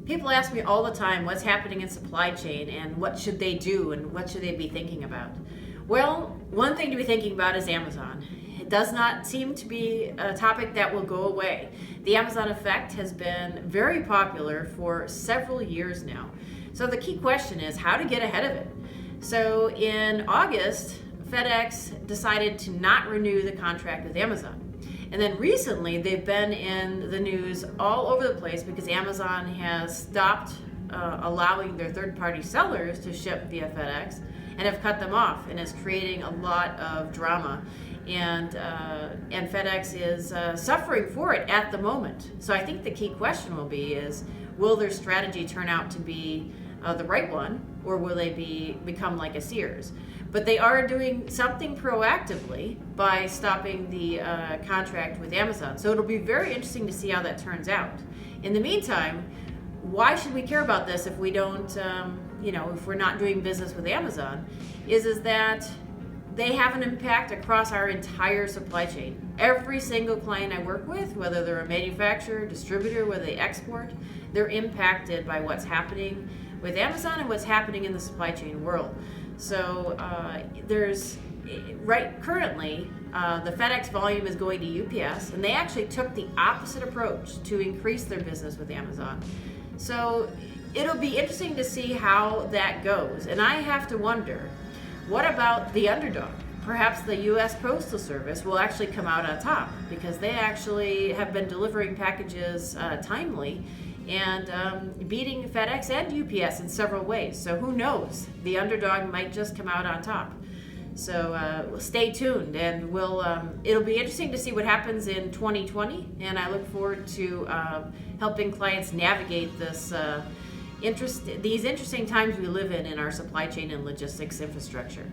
People ask me all the time what's happening in supply chain and what should they do and what should they be thinking about. Well, one thing to be thinking about is Amazon. It does not seem to be a topic that will go away. The Amazon effect has been very popular for several years now. So the key question is how to get ahead of it. So in August, FedEx decided to not renew the contract with Amazon. And then recently, they've been in the news all over the place because Amazon has stopped allowing their third-party sellers to ship via FedEx and have cut them off, and is creating a lot of drama. And FedEx is suffering for it at the moment. So I think the key question will be is, will their strategy turn out to be the right one, or will they become like a Sears? But they are doing something proactively by stopping the contract with Amazon. So it'll be very interesting to see how that turns out. In the meantime, why should we care about this if we don't, if we're not doing business with Amazon? Is that they have an impact across our entire supply chain. Every single client I work with, whether they're a manufacturer, distributor, whether they export, they're impacted by what's happening with Amazon and what's happening in the supply chain world. So currently, the FedEx volume is going to UPS, and they actually took the opposite approach to increase their business with Amazon. So it'll be interesting to see how that goes. And I have to wonder, what about the underdog? Perhaps the U.S. Postal Service will actually come out on top because they actually have been delivering packages timely and beating FedEx and UPS in several ways. So who knows? The underdog might just come out on top. So stay tuned, and it'll be interesting to see what happens in 2020. And I look forward to helping clients navigate these interesting times we live in our supply chain and logistics infrastructure.